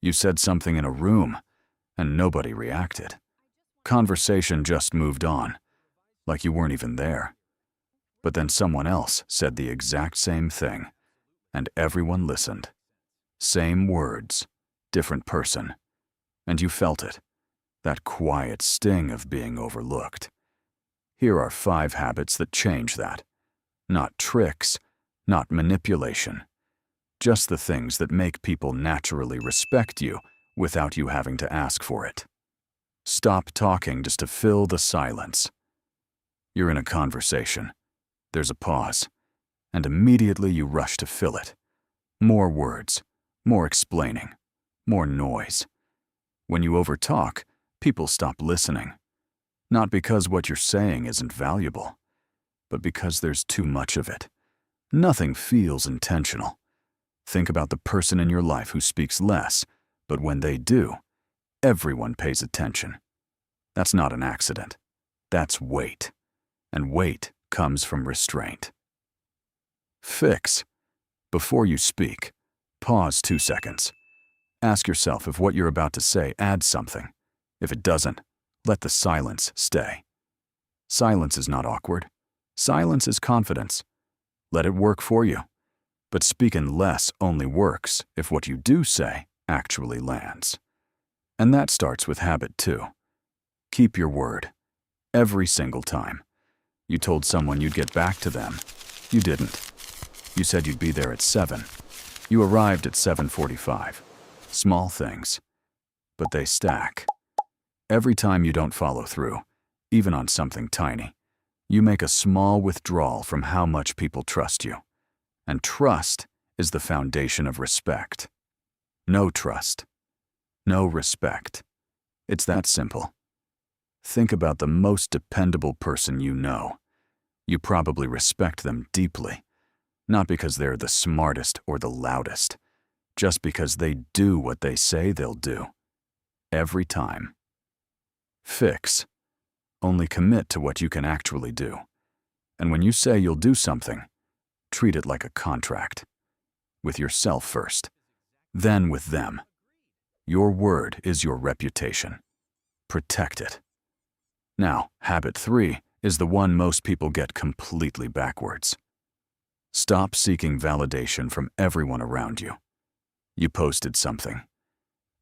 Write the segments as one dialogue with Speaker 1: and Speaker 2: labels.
Speaker 1: You said something in a room, and nobody reacted. Conversation just moved on, like you weren't even there. But then someone else said the exact same thing, and everyone listened. Same words, different person. And you felt it, that quiet sting of being overlooked. Here are 5 habits that change that. Not tricks, not manipulation. Just the things that make people naturally respect you without you having to ask for it. Stop talking just to fill the silence. You're in a conversation. There's a pause, and immediately you rush to fill it. More words, more explaining, more noise. When you overtalk, people stop listening. Not because what you're saying isn't valuable, but because there's too much of it. Nothing feels intentional. Think about the person in your life who speaks less, but when they do, everyone pays attention. That's not an accident. That's weight. And weight comes from restraint. Fix. Before you speak, pause 2 seconds. Ask yourself if what you're about to say adds something. If it doesn't, let the silence stay. Silence is not awkward. Silence is confidence. Let it work for you. But speaking less only works if what you do say actually lands. And that starts with habit 2. Keep your word. Every single time. You told someone you'd get back to them. You didn't. You said you'd be there at 7. You arrived at 7:45. Small things. But they stack. Every time you don't follow through, even on something tiny, you make a small withdrawal from how much people trust you. And trust is the foundation of respect. No trust. No respect. It's that simple. Think about the most dependable person you know. You probably respect them deeply, not because they're the smartest or the loudest, just because they do what they say they'll do. Every time. Fix. Only commit to what you can actually do. And when you say you'll do something, treat it like a contract. With yourself first, then with them. Your word is your reputation. Protect it. Now, habit 3 is the one most people get completely backwards. Stop seeking validation from everyone around you. You posted something,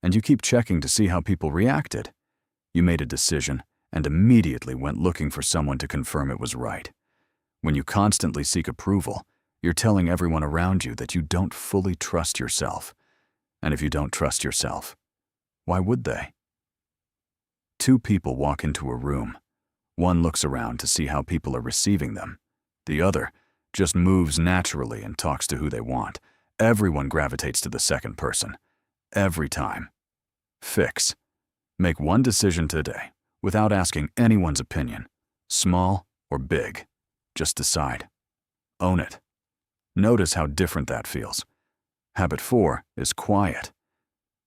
Speaker 1: and you keep checking to see how people reacted. You made a decision and immediately went looking for someone to confirm it was right. When you constantly seek approval, you're telling everyone around you that you don't fully trust yourself. And if you don't trust yourself, why would they? 2 people walk into a room. One looks around to see how people are receiving them. The other just moves naturally and talks to who they want. Everyone gravitates to the second person. Every time. Fix. Make one decision today without asking anyone's opinion, small or big. Just decide. Own it. Notice how different that feels. Habit 4 is quiet.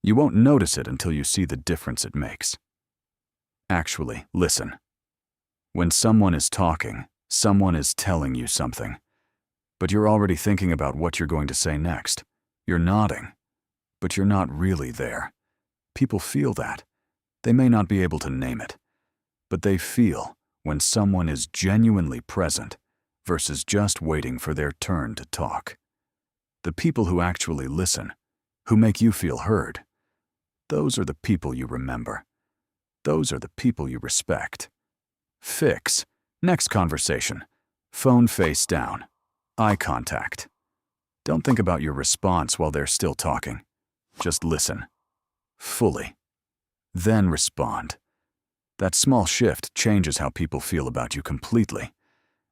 Speaker 1: You won't notice it until you see the difference it makes. Actually, listen. When someone is talking, someone is telling you something. But you're already thinking about what you're going to say next. You're nodding, but you're not really there. People feel that. They may not be able to name it, but they feel when someone is genuinely present versus just waiting for their turn to talk. The people who actually listen, who make you feel heard, those are the people you remember. Those are the people you respect. Fix. Next conversation. Phone face down. Eye contact. Don't think about your response while they're still talking. Just listen. Fully. Then respond. That small shift changes how people feel about you completely.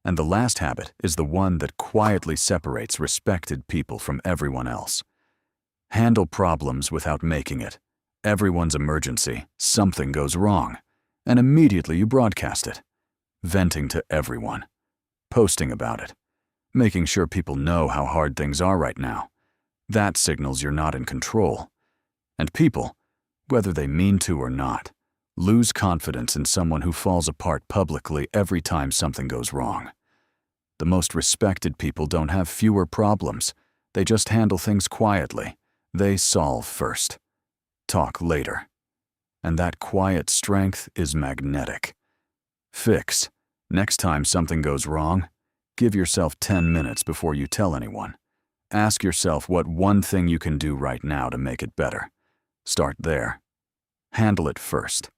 Speaker 1: And the last habit is the one that quietly separates respected people from everyone else. Handle problems without making it. Everyone's emergency, something goes wrong, and immediately you broadcast it. Venting to everyone. Posting about it. Making sure people know how hard things are right now. That signals you're not in control. And people, whether they mean to or not, lose confidence in someone who falls apart publicly every time something goes wrong. The most respected people don't have fewer problems. They just handle things quietly. They solve first. talk later. And that quiet strength is magnetic. Fix. Next time something goes wrong, give yourself 10 minutes before you tell anyone. Ask yourself what one thing you can do right now to make it better. Start there. Handle it first.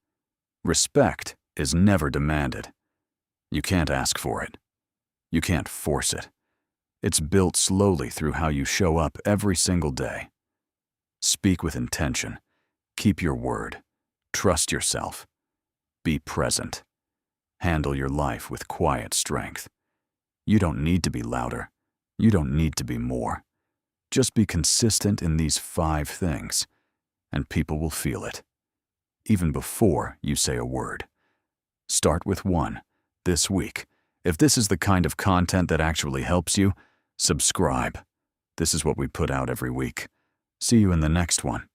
Speaker 1: Respect is never demanded. You can't ask for it. You can't force it. It's built slowly through how you show up every single day. Speak with intention. Keep your word. Trust yourself. Be present. Handle your life with quiet strength. You don't need to be louder. You don't need to be more. Just be consistent in these 5 things, and people will feel it, even before you say a word. Start with 1 this week. If this is the kind of content that actually helps you, subscribe. This is what we put out every week. See you in the next one.